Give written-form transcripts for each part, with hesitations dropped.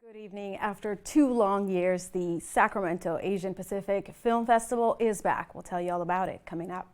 Good evening. After 2 long years, the Sacramento Asian Pacific Film Festival is back. We'll tell you all about it coming up.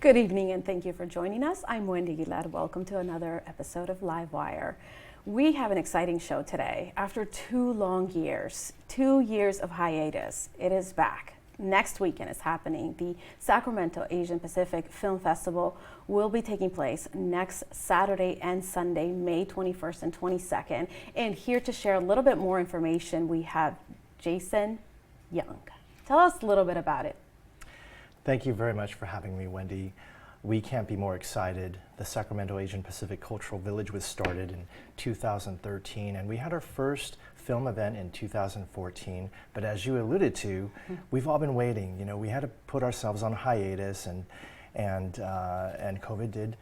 Good evening and thank you for joining us. I'm Wendy Gillette. Welcome to another episode of LiveWire. We have an exciting show today. After 2 long years, 2 years of hiatus, it is back. Next weekend is happening. The Sacramento Asian Pacific Film Festival will be taking place next Saturday and Sunday, May 21st and 22nd. And here to share a little bit more information, we have Jason Young. Tell us a little bit about it. Thank you very much for having me, Wendy. We can't be more excited. The Sacramento Asian Pacific Cultural Village was started in 2013, and we had our first film event in 2014. But as you alluded to, we've all been waiting. You know, we had to put ourselves on hiatus, and COVID did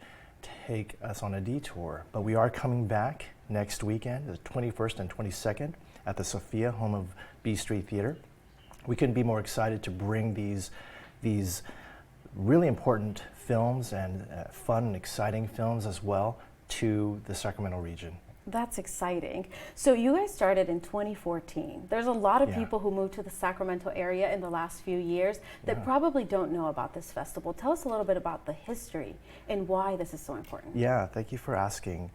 take us on a detour. But we are coming back next weekend, the 21st and 22nd, at the Sophia, home of B Street Theater. We couldn't be more excited to bring these really important films and fun and exciting films as well to the Sacramento region. That's exciting. So you guys started in 2014. There's a lot of people who moved to the Sacramento area in the last few years that probably don't know about this festival. Tell us a little bit about the history and why this is so important. Yeah, thank you for asking.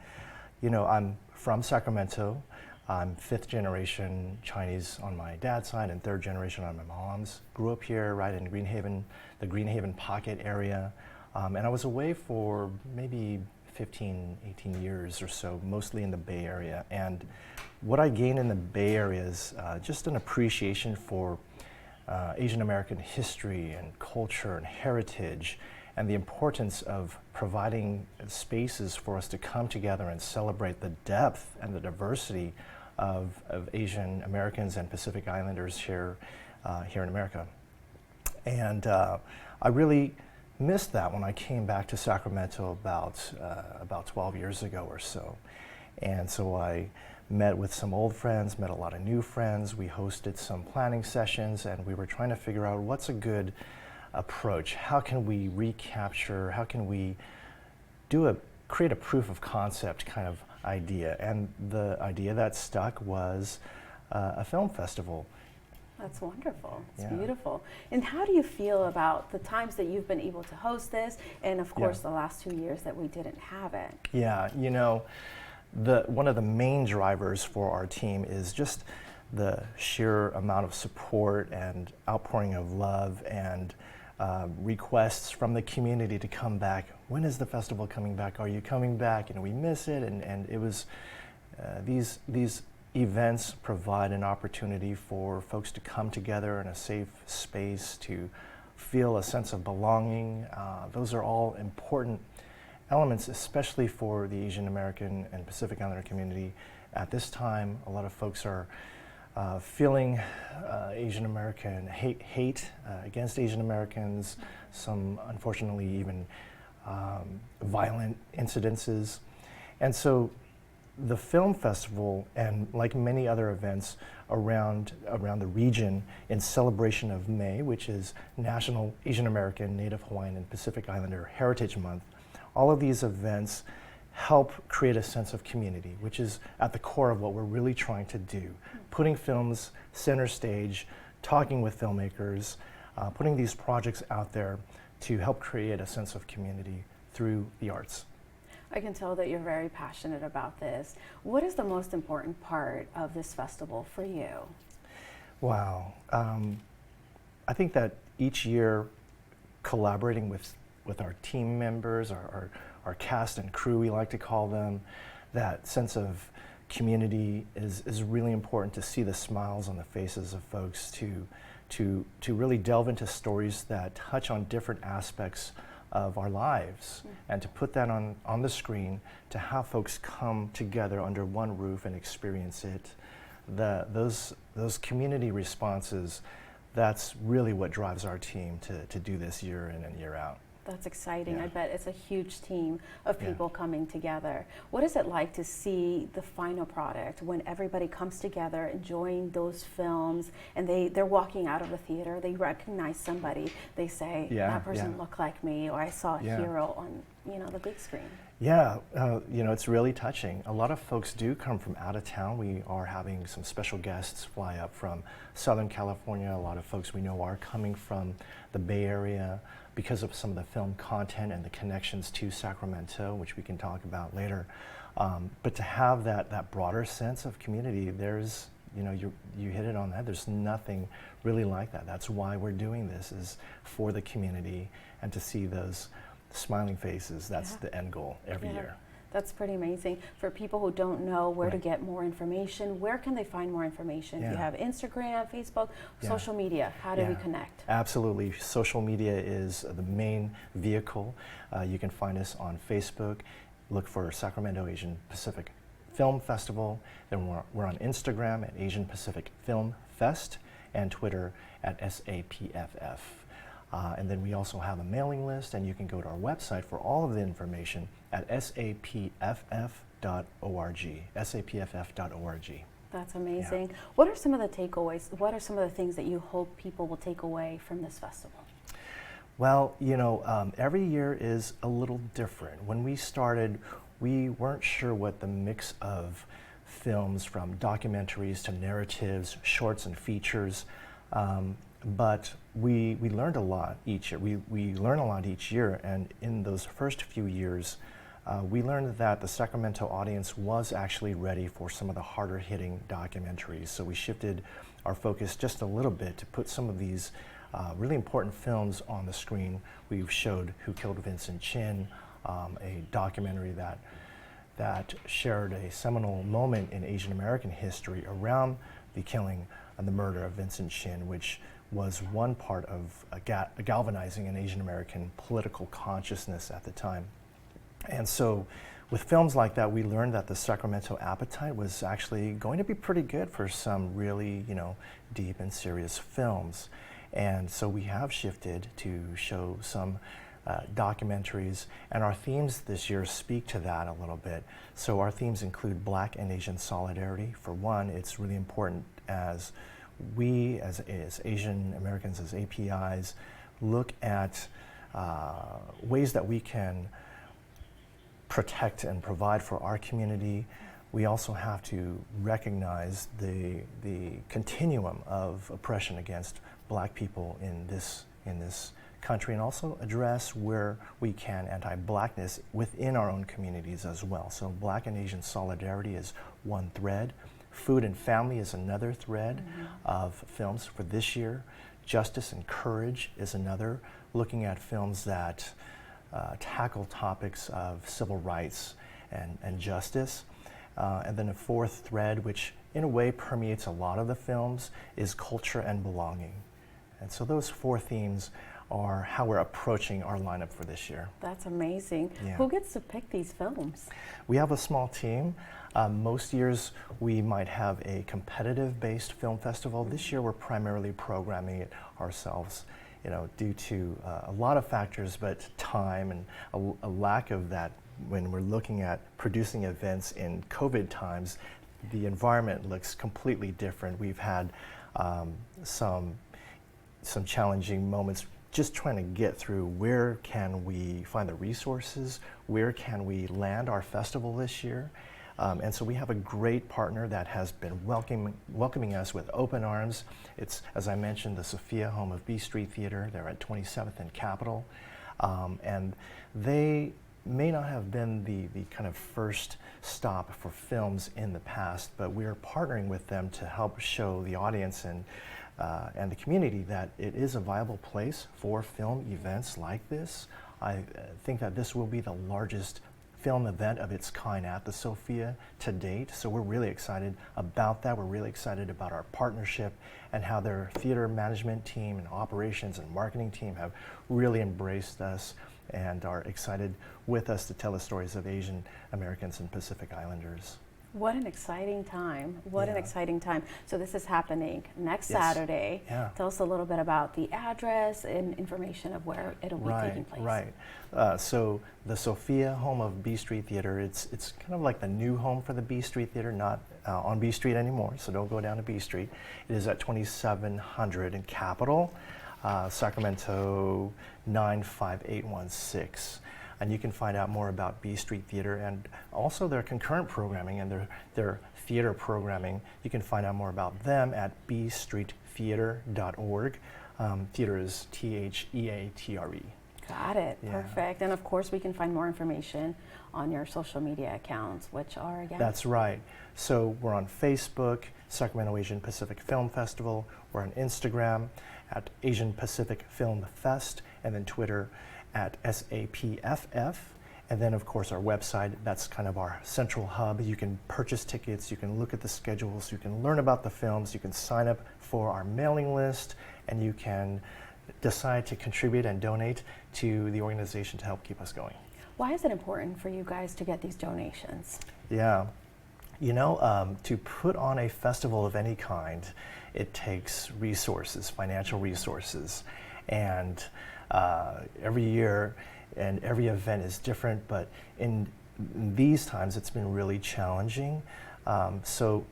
You know, I'm from Sacramento. I'm 5th generation Chinese on my dad's side and 3rd generation on my mom's. Grew up here right in Greenhaven, the Greenhaven Pocket area. And I was away for maybe 15, 18 years or so, mostly in the Bay Area. And what I gained in the Bay Area is just an appreciation for Asian American history and culture and heritage, and the importance of providing spaces for us to come together and celebrate the depth and the diversity of Asian Americans and Pacific Islanders here in America. And I really missed that when I came back to Sacramento about 12 years ago or so. And so I met with some old friends, met a lot of new friends. We hosted some planning sessions, and we were trying to figure out what's a good approach. How can we recapture, how can we create a proof of concept kind of idea? And the idea that stuck was a film festival. That's wonderful. It's beautiful. And how do you feel about the times that you've been able to host this, and of course the last 2 years that we didn't have it? Yeah, you know, one of the main drivers for our team is just the sheer amount of support and outpouring of love and requests from the community to come back. When is the festival coming back? Are you coming back? You know, we miss it, and it was these events provide an opportunity for folks to come together in a safe space, to feel a sense of belonging. Those are all important elements, especially for the Asian American and Pacific Islander community. At this time, a lot of folks are feeling Asian American hate against Asian Americans, some unfortunately even violent incidences. And so the film festival, and like many other events around the region in celebration of May, which is National Asian American, Native Hawaiian, and Pacific Islander Heritage Month, all of these events help create a sense of community, which is at the core of what we're really trying to do. Putting films center stage, talking with filmmakers, putting these projects out there to help create a sense of community through the arts. I can tell that you're very passionate about this. What is the most important part of this festival for you? Wow. I think that each year collaborating with our team members, our cast and crew, we like to call them, that sense of community is really important, to see the smiles on the faces of folks, to to really delve into stories that touch on different aspects of our lives, and to put that on the screen, to have folks come together under one roof and experience it. Those community responses, that's really what drives our team to do this year in and year out. That's exciting. Yeah. I bet it's a huge team of people coming together. What is it like to see the final product when everybody comes together enjoying those films, and they're walking out of the theater, they recognize somebody, they say, that person looked like me, or I saw a hero on the big screen? Yeah, it's really touching. A lot of folks do come from out of town. We are having some special guests fly up from Southern California. A lot of folks we know are coming from the Bay Area because of some of the film content and the connections to Sacramento, which we can talk about later. But to have that broader sense of community, there's, you hit it on that. There's nothing really like that. That's why we're doing this, is for the community, and to see those smiling faces. That's the end goal every year. That's pretty amazing. For people who don't know where to get more information, where can they find more information? You have Instagram, Facebook, social media. How do we connect? Absolutely. Social media is the main vehicle. You can find us on Facebook. Look for Sacramento Asian Pacific Film Festival. Then we're on Instagram at Asian Pacific Film Fest, and Twitter at SAPFF. And then we also have a mailing list, and you can go to our website for all of the information at sapff.org, sapff.org. That's amazing. What are some of the takeaways? What are some of the things that you hope people will take away from this festival? Well, every year is a little different. When we started, we weren't sure what the mix of films, from documentaries to narratives, shorts and features, but we learned a lot each year. We learn a lot each year, and in those first few years, we learned that the Sacramento audience was actually ready for some of the harder hitting documentaries. So we shifted our focus just a little bit to put some of these really important films on the screen. We showed Who Killed Vincent Chin, a documentary that shared a seminal moment in Asian American history around the killing and the murder of Vincent Chin, which was one part of galvanizing an Asian American political consciousness at the time. And so with films like that, we learned that the Sacramento appetite was actually going to be pretty good for some really, deep and serious films. And so we have shifted to show some documentaries, and our themes this year speak to that a little bit. So our themes include Black and Asian solidarity. For one, it's really important as we, as Asian Americans, as APIs, look at ways that we can protect and provide for our community. We also have to recognize the continuum of oppression against Black people in this country, and also address where we can anti-Blackness within our own communities as well. So Black and Asian solidarity is one thread. Food and family is another thread of films for this year. Justice and courage is another, looking at films that tackle topics of civil rights and justice. And then a fourth thread, which in a way permeates a lot of the films, is culture and belonging. And so those four themes are how we're approaching our lineup for this year. That's amazing. Who gets to pick these films? We have a small team. Most years we might have a competitive-based film festival. This year we're primarily programming it ourselves, due to a lot of factors, but time and a lack of that. When we're looking at producing events in COVID times, the environment looks completely different. We've had some challenging moments just trying to get through where can we find the resources, where can we land our festival this year. And so we have a great partner that has been welcoming us with open arms. It's, as I mentioned, the Sophia home of B Street Theater. They're at 27th and Capitol. And they may not have been the kind of first stop for films in the past, but we are partnering with them to help show the audience and the community that it is a viable place for film events like this. I think that this will be the largest film event of its kind at the Sophia to date. So we're really excited about that. We're really excited about our partnership and how their theater management team and operations and marketing team have really embraced us and are excited with us to tell the stories of Asian Americans and Pacific Islanders. What an exciting time. What an exciting time. So this is happening next Yes. Saturday. Yeah. Tell us a little bit about the address and information of where it'll be taking place. Right. So the Sophia, home of B Street Theater, it's kind of like the new home for the B Street Theater, not on B Street anymore, so don't go down to B Street. It is at 2700 in Capitol, Sacramento 95816. And you can find out more about B Street Theater and also their concurrent programming and their theater programming. You can find out more about them at bstreettheater.org. Theater is THEATRE. Got it. Yeah. Perfect. And of course, we can find more information on your social media accounts, which are again. That's right. So we're on Facebook, Sacramento Asian Pacific Film Festival. We're on Instagram at Asian Pacific Film Fest, and then Twitter at SAPFF, and then of course our website. That's kind of our central hub. You can purchase tickets, you can look at the schedules, you can learn about the films, you can sign up for our mailing list, and you can decide to contribute and donate to the organization to help keep us going. Why is it important for you guys to get these donations? Yeah, you know, to put on a festival of any kind, it takes resources, financial resources, and every year and every event is different, but in these times it's been really challenging. So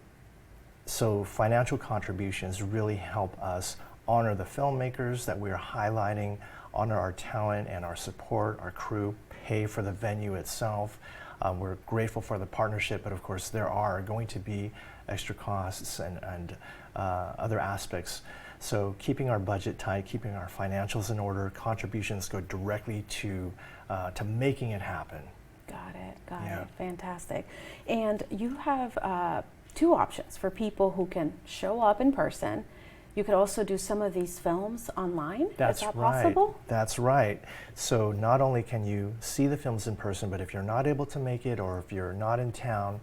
financial contributions really help us honor the filmmakers that we are highlighting, honor our talent and our support, our crew, pay for the venue itself. We're grateful for the partnership, but of course there are going to be extra costs and other aspects. So keeping our budget tight, keeping our financials in order, contributions go directly to making it happen. Got it. Yeah. Fantastic. And you have two options for people who can show up in person. You could also do some of these films online. That's Is that right. possible? That's right. So not only can you see the films in person, but if you're not able to make it or if you're not in town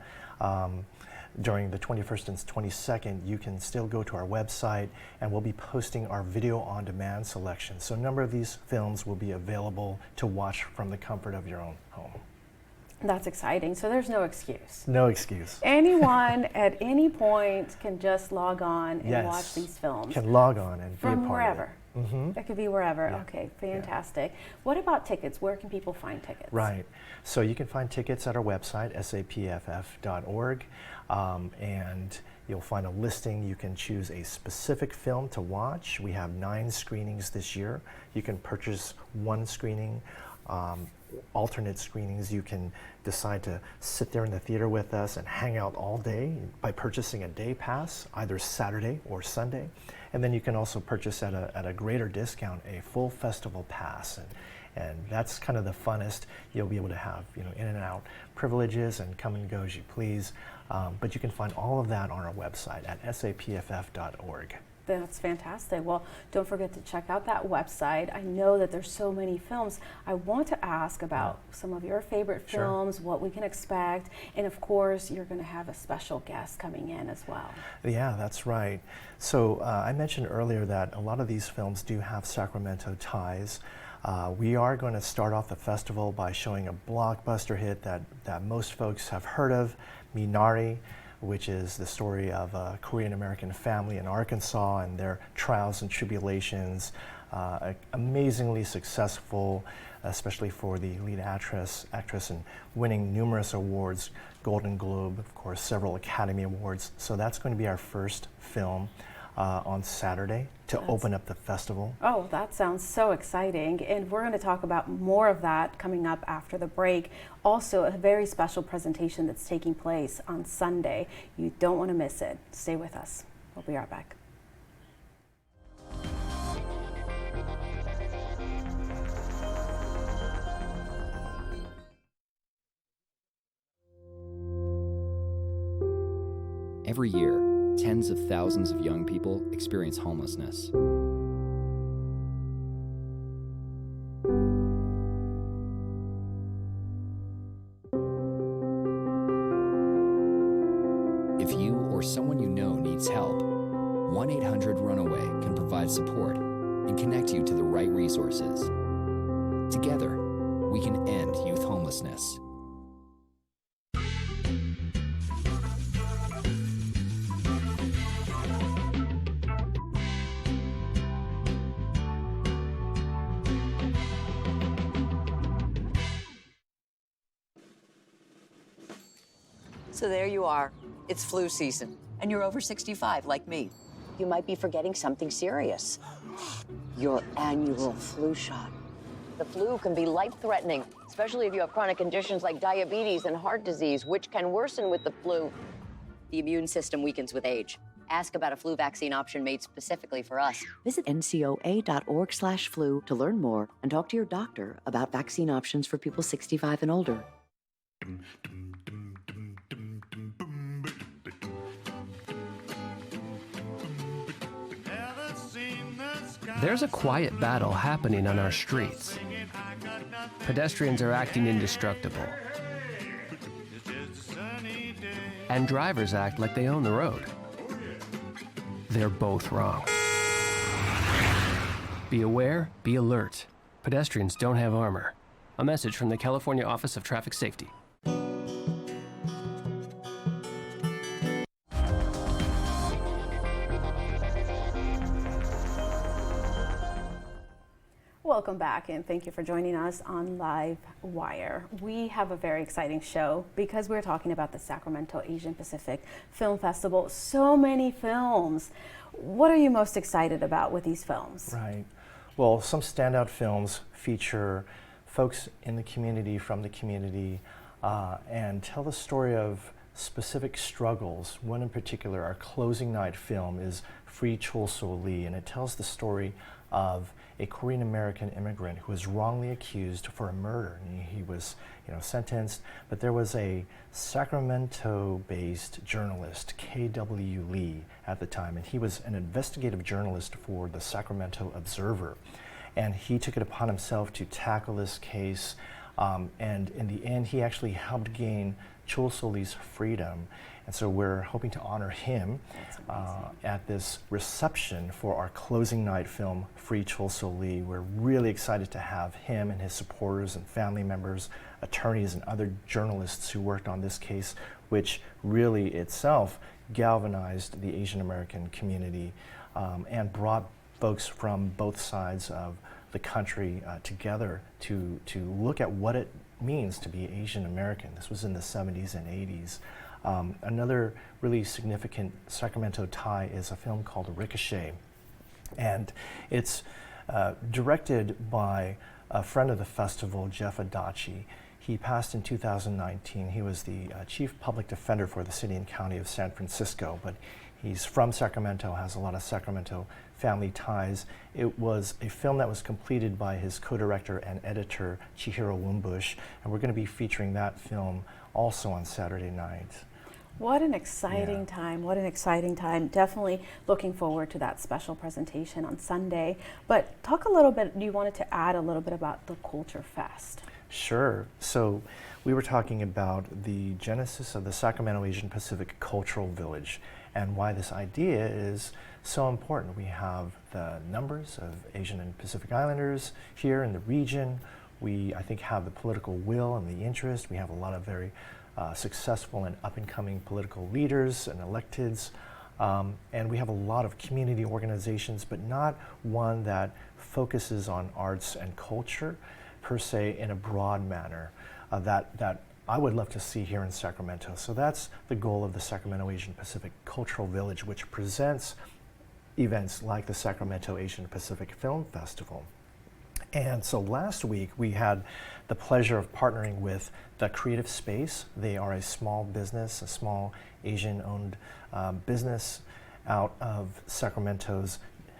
during the 21st and 22nd, you can still go to our website and we'll be posting our video on demand selection. So a number of these films will be available to watch from the comfort of your own home. That's exciting. So there's no excuse. No excuse. Anyone at any point can just log on and Yes. watch these films. Can log on and From be a part wherever. of it. Mm-hmm. It could be wherever. Yeah. Okay, fantastic. What about tickets? Where can people find tickets? Right. So you can find tickets at our website, sapff.org, and you'll find a listing. You can choose a specific film to watch. We have 9 screenings this year. You can purchase one screening, alternate screenings. You can decide to sit there in the theater with us and hang out all day by purchasing a day pass, either Saturday or Sunday. And then you can also purchase at a greater discount a full festival pass. And that's kind of the funnest. You'll be able to have, you know, in and out privileges and come and go as you please. But you can find all of that on our website at sapff.org. That's fantastic. Well, don't forget to check out that website. I know that there's so many films. I want to ask about some of your favorite Sure. films, what we can expect, and of course, you're going to have a special guest coming in as well. Yeah, that's right. So I mentioned earlier that a lot of these films do have Sacramento ties. We are going to start off the festival by showing a blockbuster hit that most folks have heard of, Minari, which is the story of a Korean-American family in Arkansas and their trials and tribulations. Amazingly successful, especially for the lead actress and winning numerous awards, Golden Globe, of course, several Academy Awards. So that's going to be our first film on Saturday to open up the festival. Oh, that sounds so exciting. And we're going to talk about more of that coming up after the break. Also, a very special presentation that's taking place on Sunday. You don't want to miss it. Stay with us. We'll be right back. Every year, tens of thousands of young people experience homelessness. or someone you know needs help, 1-800-RUNAWAY can provide support and connect you to the right resources. Together, we can end youth homelessness. So there you are. It's flu season, and you're over 65 like me. You might be forgetting something serious. Your annual flu shot. The flu can be life-threatening, especially if you have chronic conditions like diabetes and heart disease, which can worsen with the flu. The immune system weakens with age. Ask about a flu vaccine option made specifically for us. Visit ncoa.org/flu to learn more and talk to your doctor about vaccine options for people 65 and older. There's a quiet battle happening on our streets. Pedestrians are acting indestructible. And drivers act like they own the road. They're both wrong. Be aware, be alert. Pedestrians don't have armor. A message from the California Office of Traffic Safety. Welcome back, and thank you for joining us on LiveWire. We have a very exciting show because we're talking about the Sacramento Asian Pacific Film Festival. So many films. What are you most excited about with these films? Right. Well, some standout films feature folks in the community, from the community, and tell the story of specific struggles. One in particular, our closing night film, is Free Chul So Lee, and it tells the story of a Korean American immigrant who was wrongly accused for a murder. And he was, sentenced, but there was a Sacramento-based journalist, K.W. Lee, at the time, and he was an investigative journalist for the Sacramento Observer. And he took it upon himself to tackle this case, and in the end, he actually helped gain Chul So Lee's freedom. And so we're hoping to honor him at this reception for our closing night film, Free Chul So Lee. We're really excited to have him and his supporters and family members, attorneys, and other journalists who worked on this case, which really itself galvanized the Asian American community and brought folks from both sides of the country together to look at what it means to be Asian American. This was in the 70s and 80s. Another really significant Sacramento tie is a film called Ricochet, and it's directed by a friend of the festival, Jeff Adachi. He passed in 2019. He was the chief public defender for the city and county of San Francisco, but he's from Sacramento, has a lot of Sacramento family ties. It was a film that was completed by his co-director and editor, Chihiro Wimbush, and we're going to be featuring that film also on Saturday night. What an exciting time. What an exciting time. Definitely looking forward to that special presentation on Sunday. But talk a little bit, you wanted to add a little bit about the Culture Fest. Sure. So we were talking about the genesis of the Sacramento Asian Pacific Cultural Village and why this idea is so important. We have the numbers of Asian and Pacific Islanders here in the region. We, I think, have the political will and the interest. We have a lot of very successful and up-and-coming political leaders and electeds. And we have a lot of community organizations, but not one that focuses on arts and culture per se in a broad manner that I would love to see here in Sacramento. So that's the goal of the Sacramento Asian Pacific Cultural Village, which presents events like the Sacramento Asian Pacific Film Festival. And so last week we had the pleasure of partnering with The Creative Space. They are a small business, a small Asian-owned business out of Sacramento's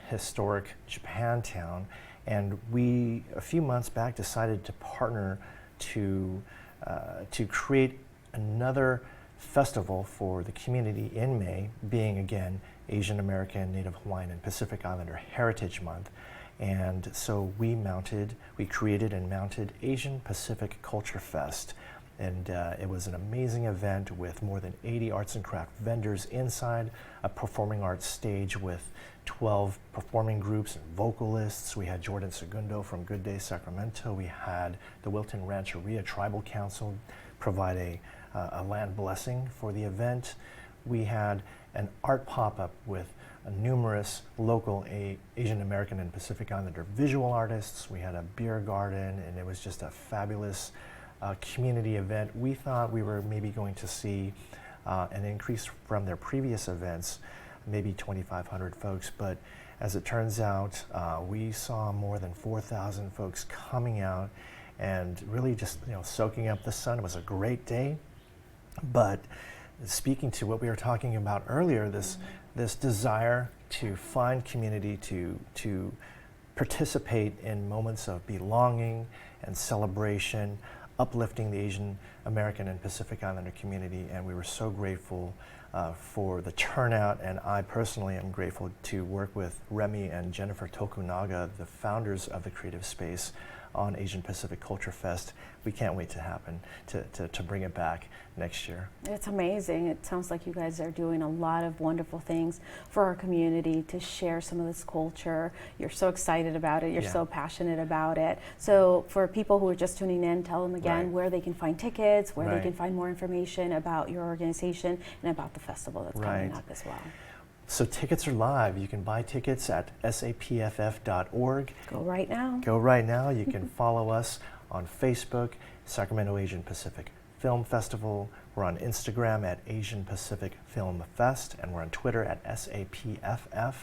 historic Japantown. And we, a few months back, decided to partner to create another festival for the community in May, being again Asian American, Native Hawaiian, and Pacific Islander Heritage Month. And so we created and mounted Asian Pacific Culture Fest. And it was an amazing event with more than 80 arts and craft vendors inside, a performing arts stage with 12 performing groups and vocalists. We had Jordan Segundo from Good Day Sacramento. We had the Wilton Rancheria Tribal Council provide a land blessing for the event. We had an art pop-up with numerous local Asian American and Pacific Islander visual artists. We had a beer garden, and it was just a fabulous community event. We thought we were maybe going to see an increase from their previous events, maybe 2,500 folks, but as it turns out, we saw more than 4,000 folks coming out and really just soaking up the sun. It was a great day, but speaking to what we were talking about earlier, this desire to find community, to participate in moments of belonging and celebration, uplifting the Asian American and Pacific Islander community, and we were so grateful for the turnout, and I personally am grateful to work with Remy and Jennifer Tokunaga, the founders of the Creative Space, on Asian Pacific Culture Fest. We can't wait to bring it back next year. It's amazing. It sounds like you guys are doing a lot of wonderful things for our community to share some of this culture. You're so excited about it. You're so passionate about it. So for people who are just tuning in, tell them again where they can find tickets, where they can find more information about your organization and about the festival that's coming up as well. So tickets are live. You can buy tickets at sapff.org. Go right now. Go right now. You can follow us on Facebook, Sacramento Asian Pacific Film Festival. We're on Instagram at Asian Pacific Film Fest, and we're on Twitter at SAPFF.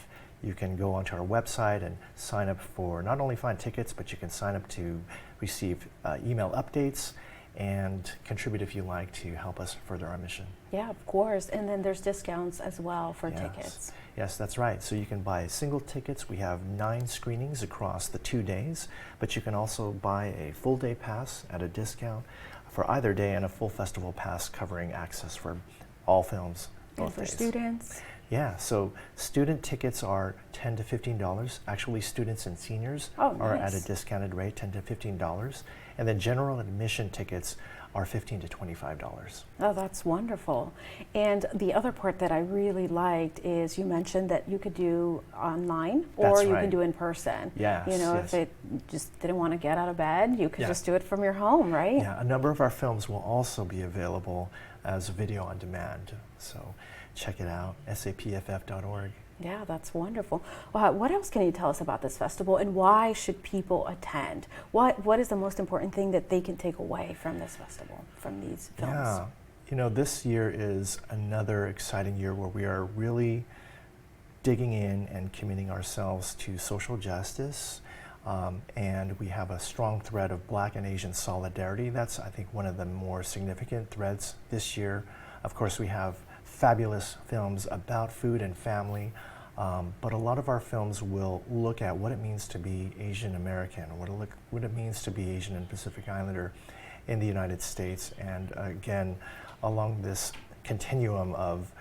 You can go onto our website and sign up for not only find tickets, but you can sign up to receive email updates and contribute if you like to help us further our mission. Yeah, of course. And then there's discounts as well for tickets. Yes, that's right. So you can buy single tickets. We have 9 screenings across the 2 days, but you can also buy a full day pass at a discount for either day and a full festival pass covering access for all films both and for days. Students? Yeah, so student tickets are $10 to $15. Actually, students and seniors are at a discounted rate, $10 to $15. And then general admission tickets are $15 to $25. Oh, that's wonderful. And the other part that I really liked is you mentioned that you could do online or you can do in person. Yes, if it just didn't want to get out of bed, you could just do it from your home, right? Yeah, a number of our films will also be available as video on demand. So check it out, sapff.org. Yeah, that's wonderful. What else can you tell us about this festival, and why should people attend? What is the most important thing that they can take away from this festival, from these films? Yeah, this year is another exciting year where we are really digging in and committing ourselves to social justice, and we have a strong thread of Black and Asian solidarity. That's, I think, one of the more significant threads this year. Of course, we have fabulous films about food and family, but a lot of our films will look at what it means to be Asian American, what it means to be Asian and Pacific Islander in the United States, and again, along this continuum of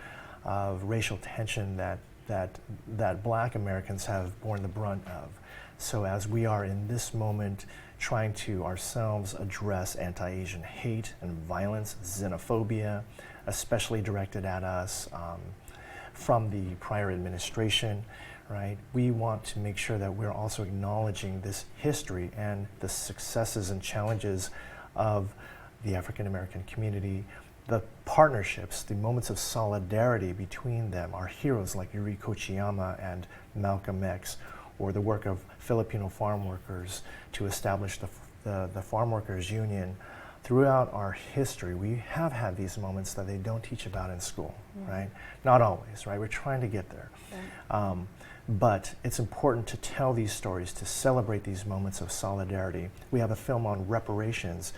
racial tension that Black Americans have borne the brunt of. So as we are in this moment trying to ourselves address anti-Asian hate and violence, xenophobia, especially directed at us from the prior administration, right? We want to make sure that we're also acknowledging this history and the successes and challenges of the African American community, the partnerships, the moments of solidarity between them, our heroes like Yuri Kochiyama and Malcolm X, or the work of Filipino farm workers to establish the Farm Workers Union. Throughout our history, we have had these moments that they don't teach about in school, right? Not always, right? We're trying to get there. But it's important to tell these stories, to celebrate these moments of solidarity. We have a film on reparations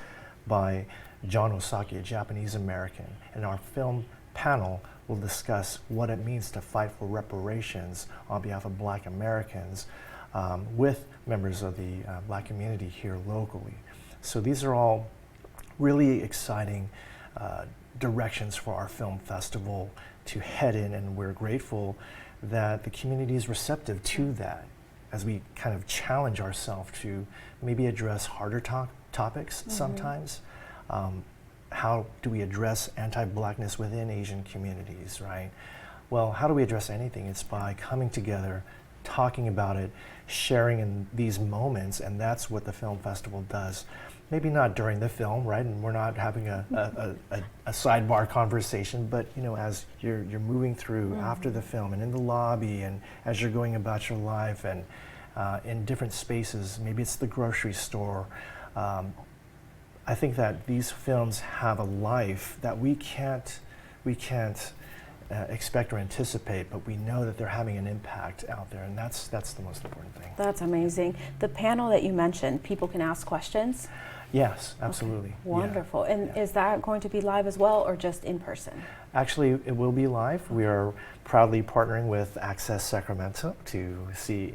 by John Osaki, a Japanese American, and our film panel will discuss what it means to fight for reparations on behalf of Black Americans with members of the Black community here locally. So these are all really exciting directions for our film festival to head in, and we're grateful that the community is receptive to that as we kind of challenge ourselves to maybe address harder topics sometimes. how do we address anti-Blackness within Asian communities, right? Well, how do we address anything? It's by coming together, talking about it, sharing in these moments, and that's what the film festival does. Maybe not during the film, right? And we're not having a sidebar conversation, but you know, as you're moving through after the film and in the lobby, and as you're going about your life, and in different spaces, maybe it's the grocery store. I think that these films have a life that we can't expect or anticipate, but we know that they're having an impact out there, and that's the most important thing. That's amazing. The panel that you mentioned, people can ask questions? Yes, absolutely. Okay. Wonderful. Yeah. And is that going to be live as well, or just in person? Actually, it will be live. We are proudly partnering with Access Sacramento to see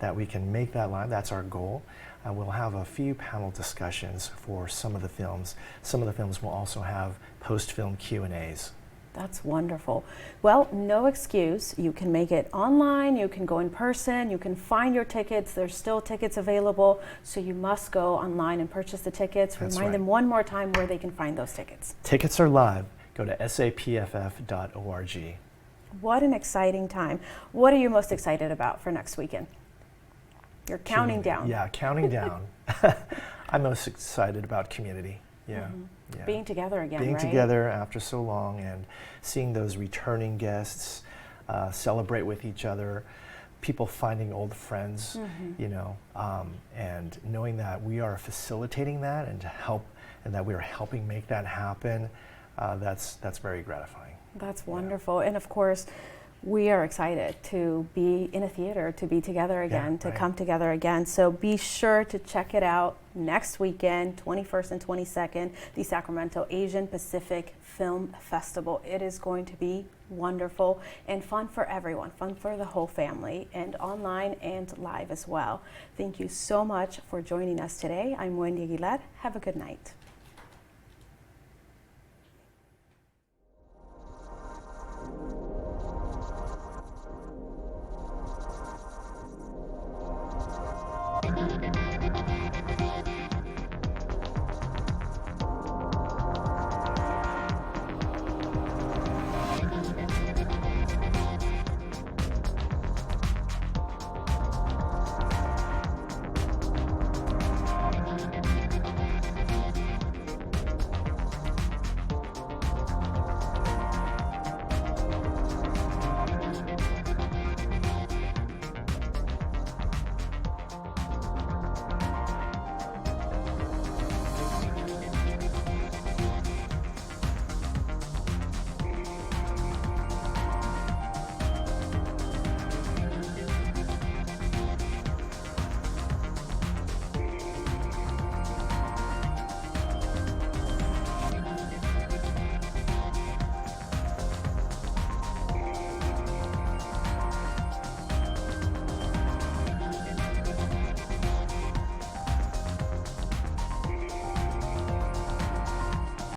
that we can make that live. That's our goal. We'll have a few panel discussions for some of the films. Some of the films will also have post-film Q&As. That's wonderful. Well, no excuse. You can make it online, you can go in person, you can find your tickets. There's still tickets available, so you must go online and purchase the tickets. That's Remind right. them one more time where they can find those tickets. Tickets are live. Go to sapff.org. What an exciting time. What are you most excited about for next weekend? You're counting down. Yeah, counting down. I'm most excited about community. Yeah. Yeah. Being together again, Being right? together after so long, and seeing those returning guests celebrate with each other, people finding old friends, you know, and knowing that we are facilitating that and that we are helping make that happen. That's very gratifying. That's wonderful. And of course, we are excited to be in a theater, to be together again, to come together again. So be sure to check it out next weekend, 21st and 22nd, the Sacramento Asian Pacific Film Festival. It is going to be wonderful and fun for everyone, fun for the whole family, and online and live as well. Thank you so much for joining us today. I'm Wendy Aguilar. Have a good night.